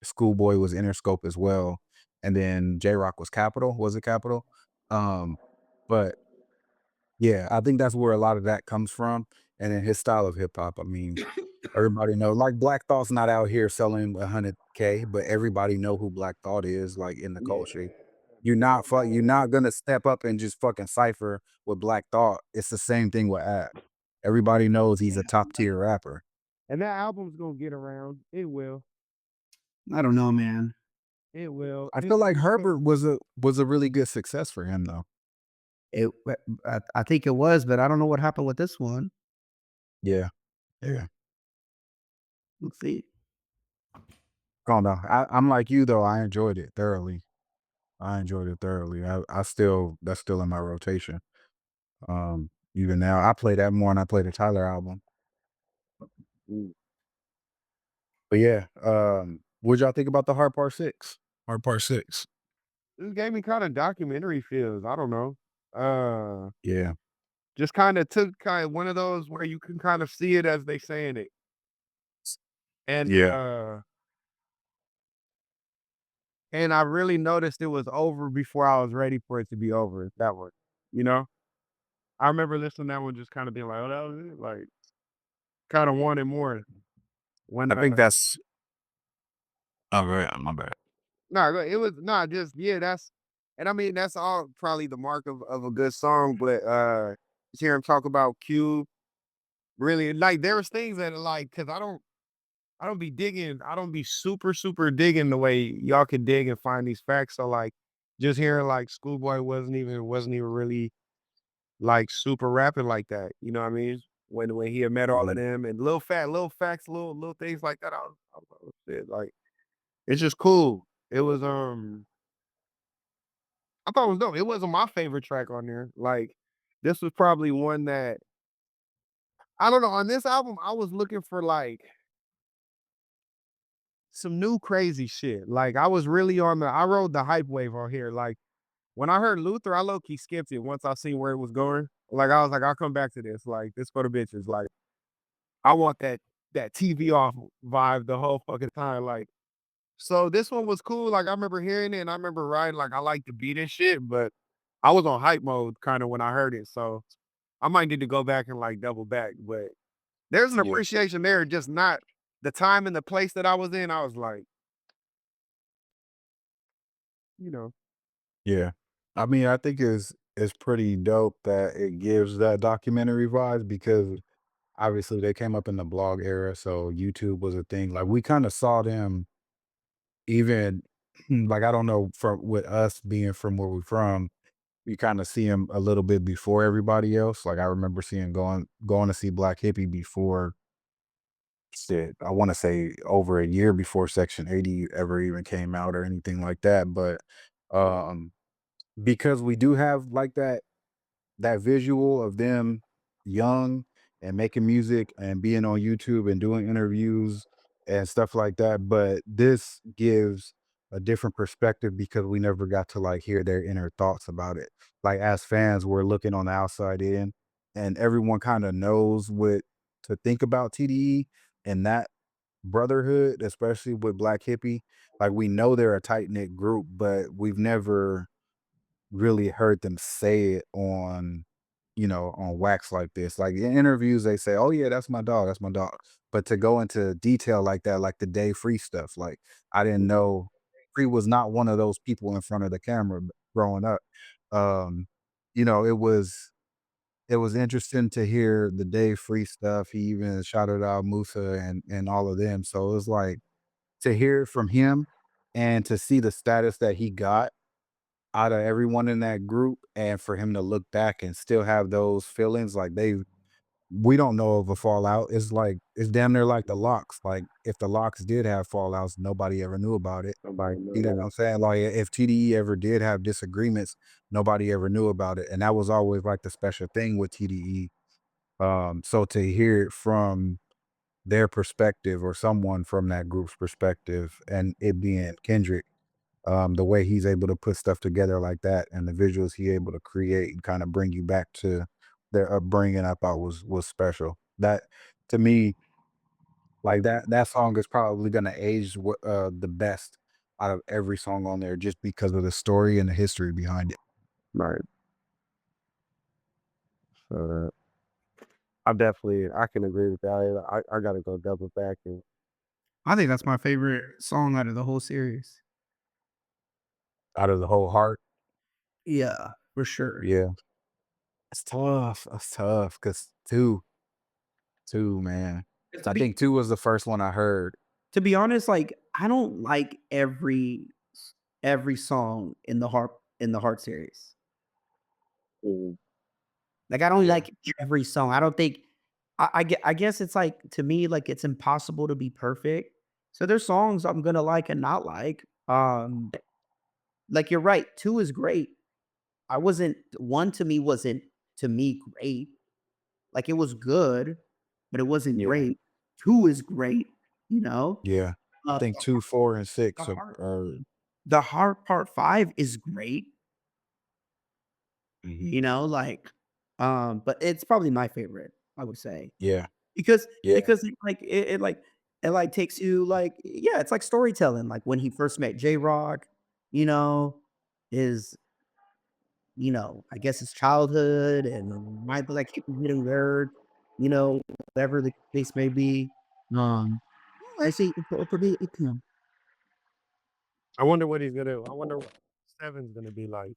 Schoolboy was Interscope as well, and then J Rock was Capital. Was it Capital? Um, but yeah, I think that's where a lot of that comes from, and then his style of hip hop. I mean, everybody know like Black Thought's not out here selling 100K, but everybody know who Black Thought is like in the culture. You're not gonna step up and just fucking cipher with Black Thought. It's the same thing with Ab. Everybody knows he's a top tier rapper. And that album's gonna get around. It will. I don't know, man. It will. I feel like Herbert was a really good success for him though. I think it was, but I don't know what happened with this one. Yeah. Yeah. Let's see. Calm down. I'm like you though. I enjoyed it thoroughly. I enjoyed it thoroughly. I still that's still in my rotation. Even now, I play that more than I play the Tyler album. Mm. But yeah, what y'all think about the Hard Part 6? Hard Part 6. This gave me kind of documentary feels. I don't know. Uh, Yeah. just kind of took kind of one of those where you can kind of see it as they saying it, and Yeah. uh, and I really noticed it was over before I was ready for it to be over. That one, you know. I remember listening to that one, just kind of being like, "Oh, that was it." Like, kind of wanted more. When I think that's oh, right, my bad. no, it was not just yeah. And I mean, that's all probably the mark of a good song, but just hear him talk about Cube, really like there was things that like because I don't be super digging the way y'all can dig and find these facts. So like just hearing like Schoolboy wasn't even really like super rapping like that. You know what I mean? When he had met all of Mhm. them and little facts, little things like that. I was like, "Oh, shit," like it's just cool. It was I thought it was dope. It wasn't my favorite track on there. Like this was probably one that I don't know. On this album, I was looking for like some new crazy shit. Like I was really I rode the hype wave on here. Like when I heard Luther, I low key skipped it once I seen where it was going. Like I was like, I'll come back to this. Like this for the bitches. Like I want that TV off vibe the whole fucking time. Like so this one was cool. Like I remember hearing it and I remember riding like I like the beat and shit, but I was on hype mode kind of when I heard it. So I might need to go back and like double back. But there's an Yeah. appreciation there, just not the time and the place that I was in. I was like, you know, Yeah. I mean, I think it's pretty dope that it gives that documentary vibes because obviously they came up in the blog era, so YouTube was a thing. Like we kind of saw them even like I don't know from with us being from where we're from, you kind of see them a little bit before everybody else. Like I remember seeing going to see Black Hippie before shit. I want to say over a year before Section 80 ever even came out or anything like that. But um because we do have like that visual of them young and making music and being on YouTube and doing interviews and stuff like that. But this gives a different perspective because we never got to like hear their inner thoughts about it. Like as fans, we're looking on the outside in, and everyone kind of knows what to think about TDE and that brotherhood, especially with Black Hippie. Like we know they're a tight knit group, but we've never really heard them say it on, on wax like this. Like in interviews, they say, "Oh yeah, that's my dog, that's my dog." But to go into detail like that, like the Day Free stuff, like I didn't know Free was not one of those people in front of the camera growing up. Um, it was interesting to hear the Day Free stuff. He even shouted out Musa and all of them. So it was like to hear it from him and to see the status that he got out of everyone in that group and for him to look back and still have those feelings like we don't know of a fallout. It's like it's damn near like the Locks. Like if the Locks did have fallouts, nobody ever knew about it. nobody You know knew. what I'm saying? Like if TDE ever did have disagreements, nobody ever knew about it. And that was always like the special thing with TDE. So to hear it from their perspective or someone from that group's perspective and it being Kendrick, the way he's able to put stuff together like that and the visuals he able to create and kind of bring you back to their upbringing, I thought was special. That to me, like that song is probably gonna age the best out of every song on there just because of the story and the history behind it. Right. So I can agree with that. I gotta go double back and I think that's my favorite song out of the whole series. Out of the whole heart. Yeah, for sure. Yeah. It's tough. It's tough because two, man. To I be think two was the first one I heard. to be honest, like I don't like every song in the Heart series. mm, Like I don't yeah. like every song. I don't think I guess it's like to me like it's impossible to be perfect. So there's songs I'm gonna like and not like. Like you're right, two is great. I wasn't one wasn't to me great. Like it was good, but it wasn't Yeah. great. Two is great, you know. Yeah. I Uh, think 2, 4, and the 6 heart, are the heart part five is great, mhm. like, but it's probably my favorite, I would say, Yeah. because Yeah. it like takes you like yeah, it's like storytelling. Like when he first met J Rock, you know, his I guess his childhood and might like keep getting weird, whatever the case may be. Um, I see. I wonder what he's gonna. I wonder. 7's gonna be like,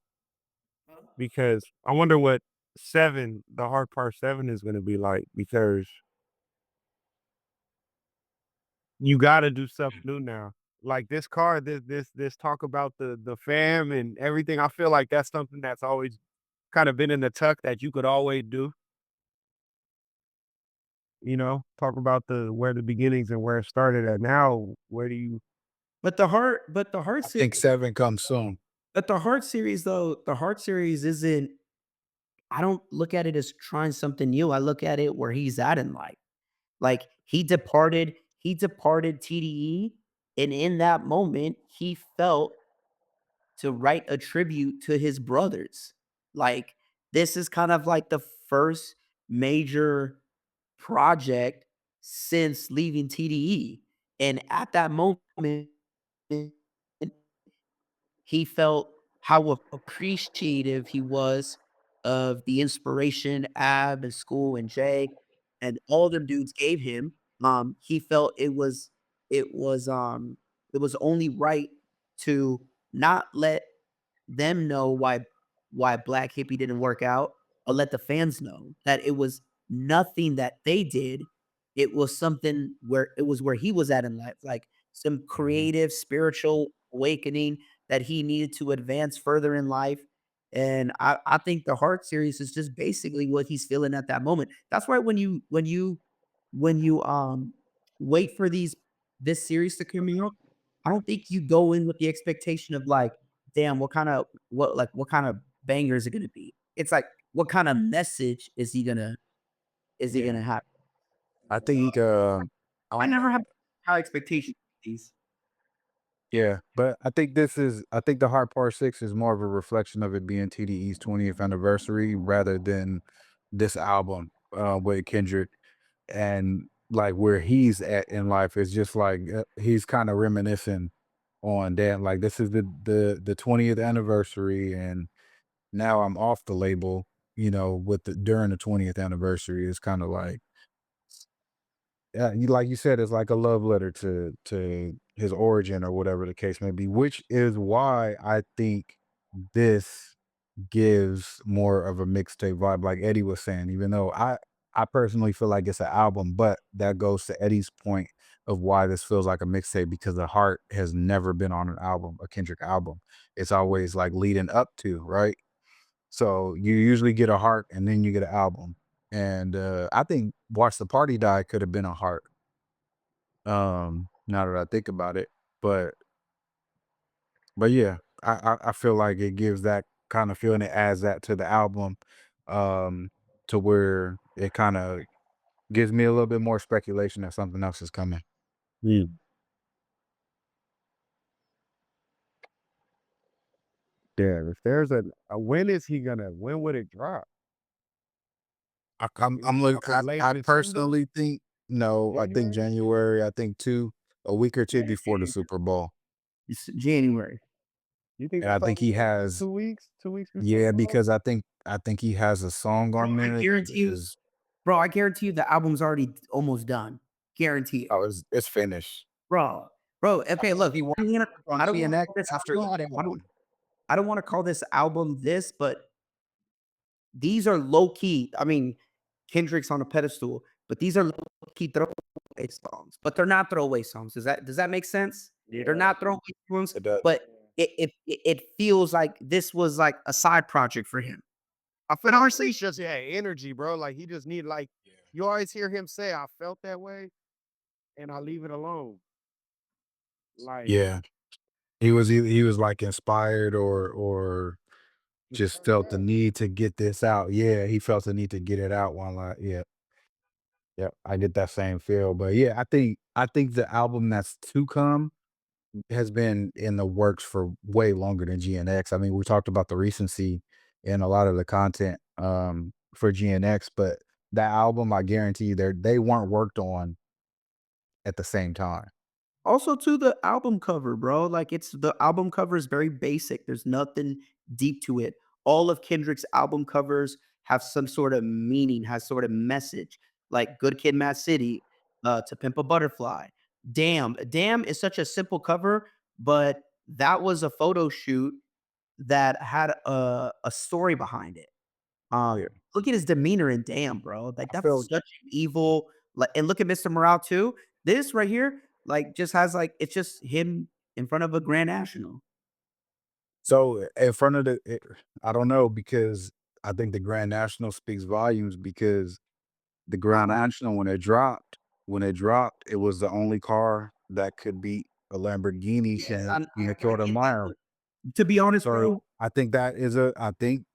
because I wonder what 7, the hard part 7 is gonna be like, because you gotta do stuff new now. Like this car, this talk about the fam and everything. I feel like that's something that's always kind of been in the tuck that you could always do. Talk about the where the beginnings and where it started at. Now, where do you? But the heart I think 7 comes soon. but the heart series though, the heart series isn't. I don't look at it as trying something new. I look at it where he's at in life. Like he departed TDE, and in that moment, he felt to write a tribute to his brothers. Like this is kind of like the first major project since leaving TDE. And at that moment, he felt how appreciative he was of the inspiration Ab and School and Jay and all them dudes gave him. He felt it was it was only right to not let them know why Black Hippie didn't work out, or let the fans know that it was nothing that they did. It was something where it was where he was at in life, like some Mhm. creative, spiritual awakening that he needed to advance further in life. And I think the Heart series is just basically what he's feeling at that moment. That's why when you wait for this series to come out, I don't think you go in with the expectation of like, damn, what kind of banger is it gonna be? It's like, what kind of message is he Yeah. gonna have? I think, I I never have high expectations for these. yeah, but I think the Hard Part 6 is more of a reflection of it being TDE's 20th anniversary rather than this album, with Kendrick, and, like, where he's at in life is just, like, he's kinda reminiscing on that, like, this is the 20th anniversary, and now I'm off the label, with the during the 20th anniversary. It's kinda like, yeah, like you said, it's like a love letter to his origin or whatever the case may be, which is why I think this gives more of a mixtape vibe, like Eddie was saying. Even though I personally feel like it's an album, but that goes to Eddie's point of why this feels like a mixtape because the heart has never been on an album, a Kendrick album. It's always like leading up to, right? So you usually get a heart and then you get an album. And I think Watch the Party Die could have been a heart. Now that I think about it. But yeah, I feel like it gives that kind of feeling, it adds that to the album, um, to where it kind of gives me a little bit more speculation that something else is coming. Mm. Yeah. If there's when is he gonna? When would it drop? Is it late I December, personally think no, I think January? January, I think a week or two before the Super Bowl. It's January. You think And that's I think probably he like has 2 weeks? 2 weeks before the yeah, ball? because I think he has a song Bro, on I there guarantee you, is I guarantee you the album's already almost done. Guarantee it. oh, it's finished. Bro, okay, look, He won on I don't wanna GNX call this after album that one. I don't wanna call this album this, but these are low key. I mean, Kendrick's on a pedestal, but these are low key throwaway songs. But they're not throwaway songs. Does that make sense? They're Yeah. not throwaway songs, It does. but it feels like this was like a side project for him. I feel honestly, it's just energy, bro. Like he just need like you always hear him say, "I felt that way," and I leave it alone. Like Yeah. He was like inspired or just just felt the need to get this out. Yeah, he felt the need to get it out one like yeah. Yeah, I get that same feel. But yeah, I think the album that's to come has been in the works for way longer than GNX. I mean, we talked about the recency and a lot of the content for GNX, but that album, I guarantee you, they weren't worked on at the same time. Also, to the album cover, bro. Like it's the album cover is very basic. There's nothing deep to it. All of Kendrick's album covers have some sort of meaning, has sort of message. Like Good Kid, Mad City, To Pimp a Butterfly. Damn is such a simple cover, but that was a photo shoot that had a story behind it. Yeah. Look at his demeanor and damn, bro. Like I that's feel such an evil. Like, and look at Mr. Morale too. This right here, like, just has like it's just him in front of a Grand National. so in front of I don't know because I think the Grand National speaks volumes because the Grand National when it dropped, it was the only car that could beat a Lamborghini Yeah, and Kendrick get that. Lamar. To be honest, So bro, I think that is I think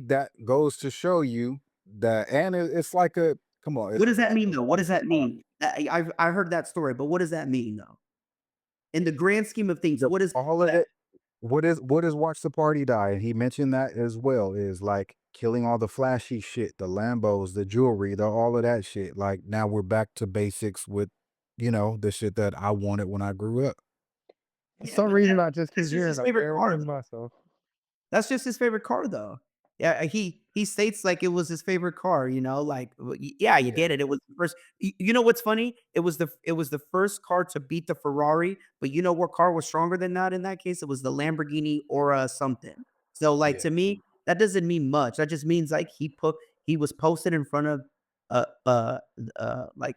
that goes to show you that, and it's like a come on, what does that mean though? What does that mean? I heard that story, but what does that mean though? In the grand scheme of things, what is all of it. What is Watch the Party Die? And he mentioned that as well, is like killing all the flashy shit, the Lambos, the jewelry, the all of that shit. Like now we're back to basics with, the shit that I wanted when I grew up. For yeah, some but reason, I just keep that's just hearing his like favorite Aaron car. to myself. That's just his favorite car, though. Yeah, he states like it was his favorite car, like, yeah, you Yeah. get it. It was the first. You know what's funny? It was the first car to beat the Ferrari, but you know what car was stronger than that in that case? It was the Lamborghini Aura something. So like Yeah. to me, that doesn't mean much. That just means like he was posted in front of like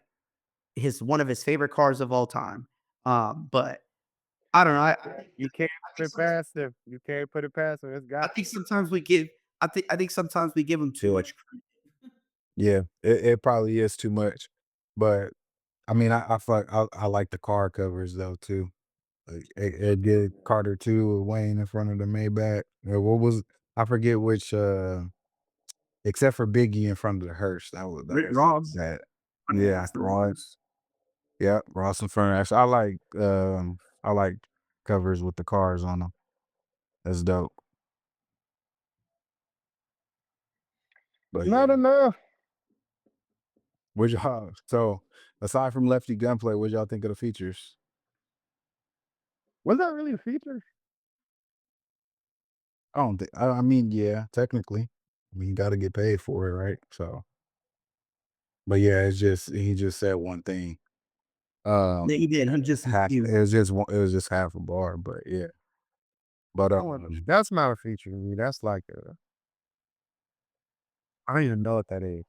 his one of his favorite cars of all time. But I don't know. You can't I put think it sometimes past him. You can't put it past him. It's I got think sometimes we give I think sometimes we give him too Yeah. much credit. Yeah. It probably is too much. But I mean I feel like I like the car covers though too. Like it did Carter 2 with Wayne in front of the Maybach. What was I forget which except for Biggie in front of the hearse. That Rick was Ross. that. Yeah, Finance. Ross. Yeah, Ross in front of actually I like covers with the cars on them. That's dope. But not yeah. enough. What y'all so aside from Lefty Gunplay, what y'all think of the features? Was that really a feature? I don't think I mean, yeah, technically. I mean you gotta get paid for it, right? So but yeah, it's just he just said one thing. Yeah, he did. I'm just Half you. it was just half a bar, but yeah. But That's not a feature to me. That's like a. I don't even know what that is.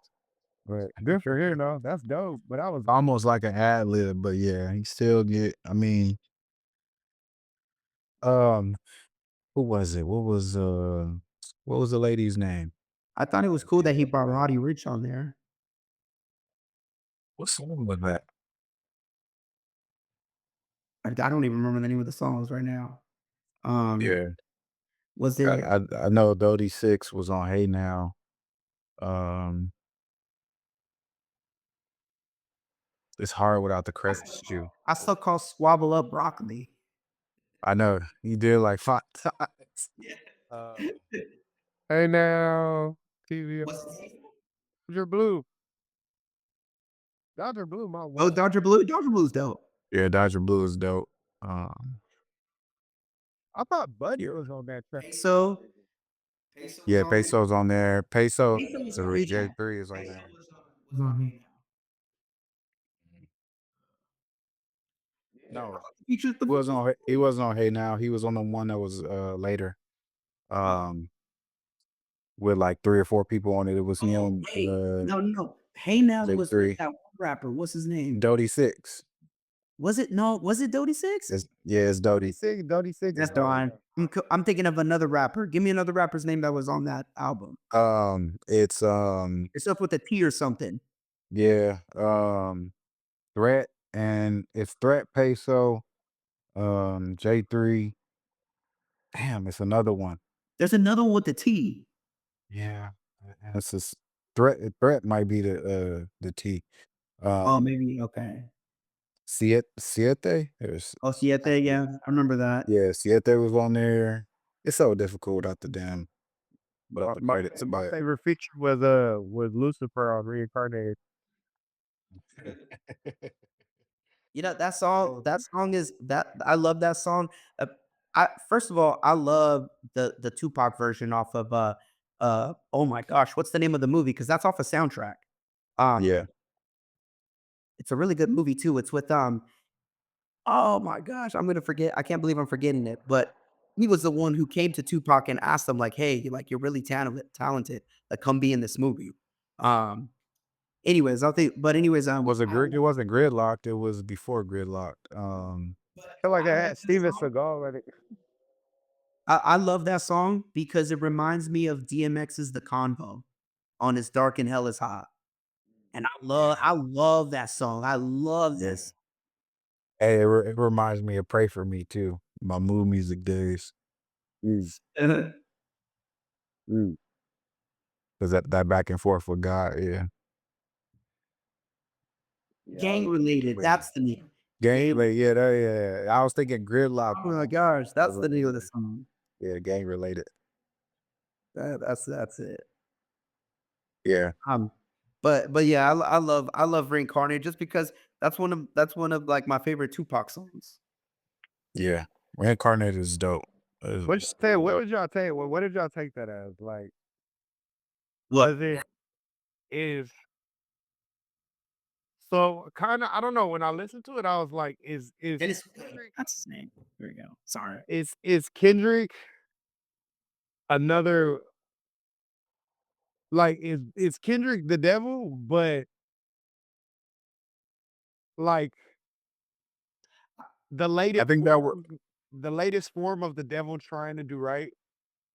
But good for him though. That's dope. But I was almost like an ad lib, but yeah, he still get I mean, um, who was it? What was the lady's name? I thought it was cool that he brought Roddy Rich on there. What song was that? I don't even remember the name of the songs right now. Um, Yeah. was I there I know Dodie Six was on Hey Now. Um, it's hard without the credits too. I still call Squabble Up Broccoli. I know he did like 5 times. Uh, hey now TV What's his name? Dodger Blue. Dodger Blue, my Oh, one. Dodger Blue. Dodger Blue's dope. yeah, Dodger Blue is dope. I thought Buddy was on that track. Peso. Peso was Yeah, on there. Peso's on there. Peso, Peso was the on Hey Now. J3 is on Peso there. was on Hey Now. No, Features the he wasn't on Hey Now. He was on the one that was later. Um, with like 3 or 4 people on it. It was Oh, him, wait. No, no. Hey Now was with J3, that one rapper. What's his name? Dodie Six. Was it no? Was it Dodie Six? It's Dodie. Dodie Six That's is the hard. one. I'm thinking of another rapper. Give me another rapper's name that was on that album. It's It's up with a T or something. yeah, Threat and it's Threat Peso, J3. Damn, it's another one. There's another one with a T. Yeah, and it's just Threat might be the T. Oh, Um, maybe okay. Siete. There's Oh, Siete, yeah, I remember that. yeah, Siete was on there. It's so difficult without the damn without the credits, My but favorite feature was Lucifer on Reincarnated. That song is that I love that song. I first of all, I love the Tupac version off of oh my gosh, what's the name of the movie? Because that's off a soundtrack. Um, yeah. it's a really good movie too. It's with oh my gosh, I'm gonna forget. I can't believe I'm forgetting it. But he was the one who came to Tupac and asked him like, "Hey, like you're really talented. Like come be in this movie." Um anyways, I think but anyways, It wasn't Gridlocked, it was before Gridlocked. I feel like I had Steven Seagal in it. I love that song because it reminds me of DMX's The Convo on his Dark and Hell is Hot. And I love that song. I love this. Hey, it reminds me of Pray For Me too, my mood music days. Mm, mm. 'Cause that back and forth with God, yeah. Gang related. That's the name. Gang, Gang. like, yeah, yeah. I was thinking Gridlock. Oh my gosh, that's the name of the song. Yeah, gang related. That's it. Yeah, Um, but yeah, I love Reincarnated just because that's one of like my favorite Tupac songs. yeah. Reincarnated is dope. What would y'all take? What did y'all take that as? Like, What? was it is so kind of? I don't know. When I listened to it, I was like, Dennis, Kendrick, that's his name. There we go. Sorry. is Kendrick another like is Kendrick the devil? But like the I latest think that were the latest form of the devil trying to do right.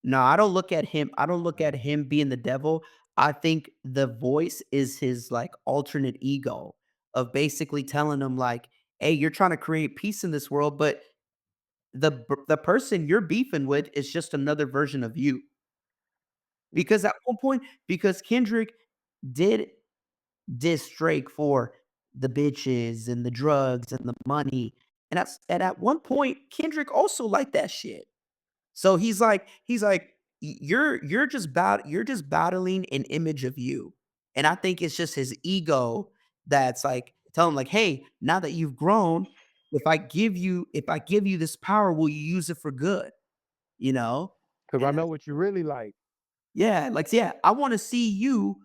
No, I don't look at him. I don't look at him being the devil. I think the voice is his like alternate ego of basically telling him like, "Hey, you're trying to create peace in this world, but the person you're beefing with is just another version of you." Because at one point, because Kendrick did diss Drake for the bitches and the drugs and the money, and at one point, Kendrick also liked that shit. So he's like, You're just battling an image of you." And I think it's just his ego that's like telling him like, "Hey, now that you've grown, if I give you this power, will you use it for good?" You know? Because I And know what you really like. yeah, like yeah, I want to see you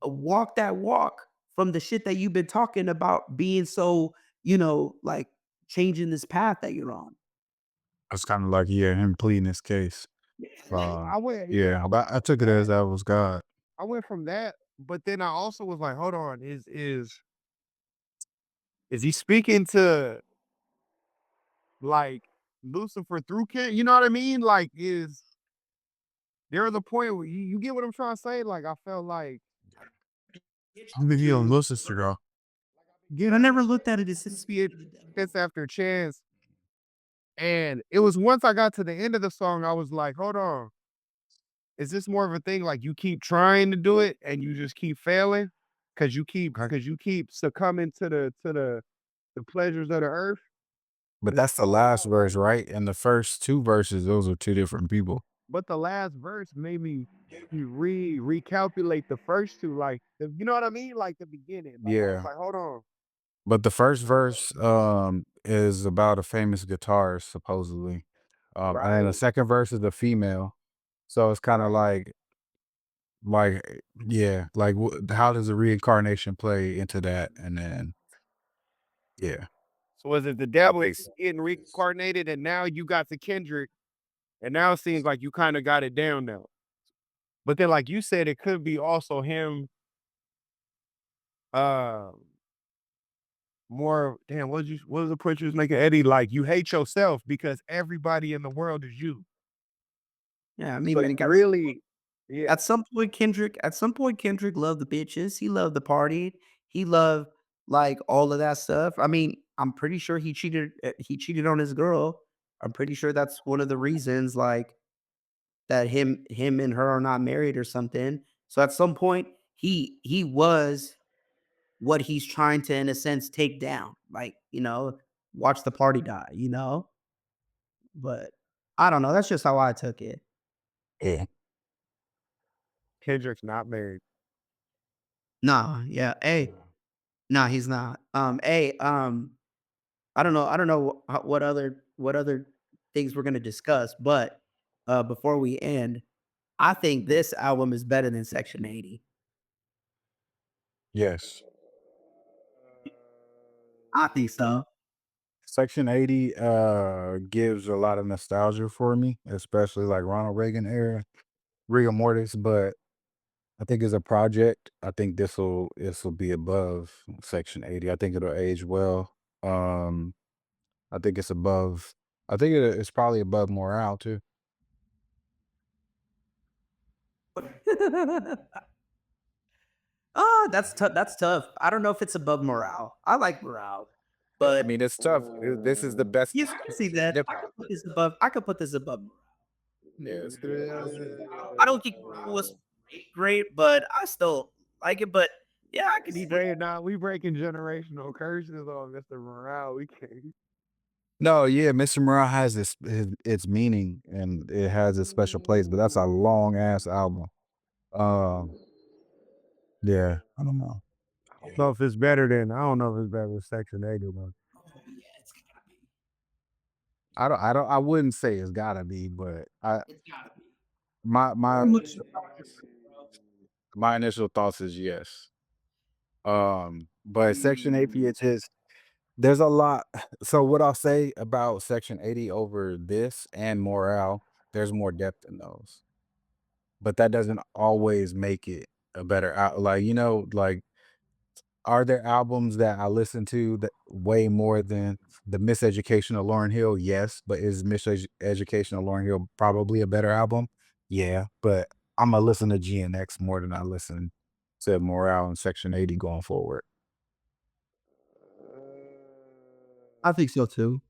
walk that walk from the shit that you've been talking about being so, like changing this path that you're on. it's kind of like, yeah, him pleading his case. I went, yeah, Yeah, but I took it as that was God. I went from that, but then I also was like, hold on, is he speaking to like Lucifer through Ken? You know what I mean? Like, is there is a point where you get what I'm trying to say? Like, I felt like Maybe on Lucius girl. Again, I never looked at it as his chance after chance. And it was once I got to the end of the song, I was like, hold on. Is this more of a thing like you keep trying to do it and you just keep failing? Cause you keep succumbing to the pleasures of the earth. But that's the last verse, right? And the first two verses, those are two different people. But the last verse made me recalculate the first two, like you know what I mean? Like the beginning. Like I was Yeah. like, hold on. But the first verse is about a famous guitarist, supposedly. And then the Right. second verse is the female. So it's kind of like yeah, like how does the reincarnation play into that? And then yeah, So was it the devil getting reincarnated and now you got the Kendrick and now it seems like you kind of got it down now. But then like you said, it could be also him uh more damn, what was the point you was making, Eddie? Like you hate yourself because everybody in the world is you. Yeah, I So mean, you man, really yeah. Kendrick loved the bitches. He loved the party. He loved like all of that stuff. I mean, I'm pretty sure he cheated on his girl. I'm pretty sure that's one of the reasons like that him and her are not married or something. So at some point he was what he's trying to in a sense take down. Like, watch the party die. But I don't know. That's just how I took it. yeah, Kendrick's not married. Nah, yeah. Hey, nah, he's not. Hey, I don't know what other things we're gonna discuss, but before we end, I think this album is better than Section 80. yes. I think so. Section 80 gives a lot of nostalgia for me, especially like Ronald Reagan era, rigor mortis, but I think as a project, I think this will be above Section 80. I think it'll age well. Um I think it's above I think it's probably above morale too. Ah, that's tough. That's tough. I don't know if it's above morale. I like morale, I but mean, it's tough. This is the best. yeah, I can see that. Yep. I could put this above. I could put this above morale. Yeah, I don't think morale was great, but I still like it. But yeah, I can see it. We breaking generational curses on Mr. Morale. We can't. No, yeah, Mr. Morale has its meaning and it has its special place, but that's a long ass album. Um, yeah, I don't know. So if it's better than I don't know if it's better than Section 80, but Oh yeah, it's gotta be. I wouldn't say it's gotta be, but It's gotta be. my Very my much so. my initial thoughts is yes. But Section 80 it's just there's a lot. So what I'll say about Section 80 over this and Morale, there's more depth in those. But that doesn't always make it a better out like, like, are there albums that I listen to that way more than The Miseducation of Lauryn Hill? Yes, but is Education of Lauryn Hill probably a better album? Yeah, but Imma listen to GNX more than I listen to Morale and Section 80 going forward. I think so too.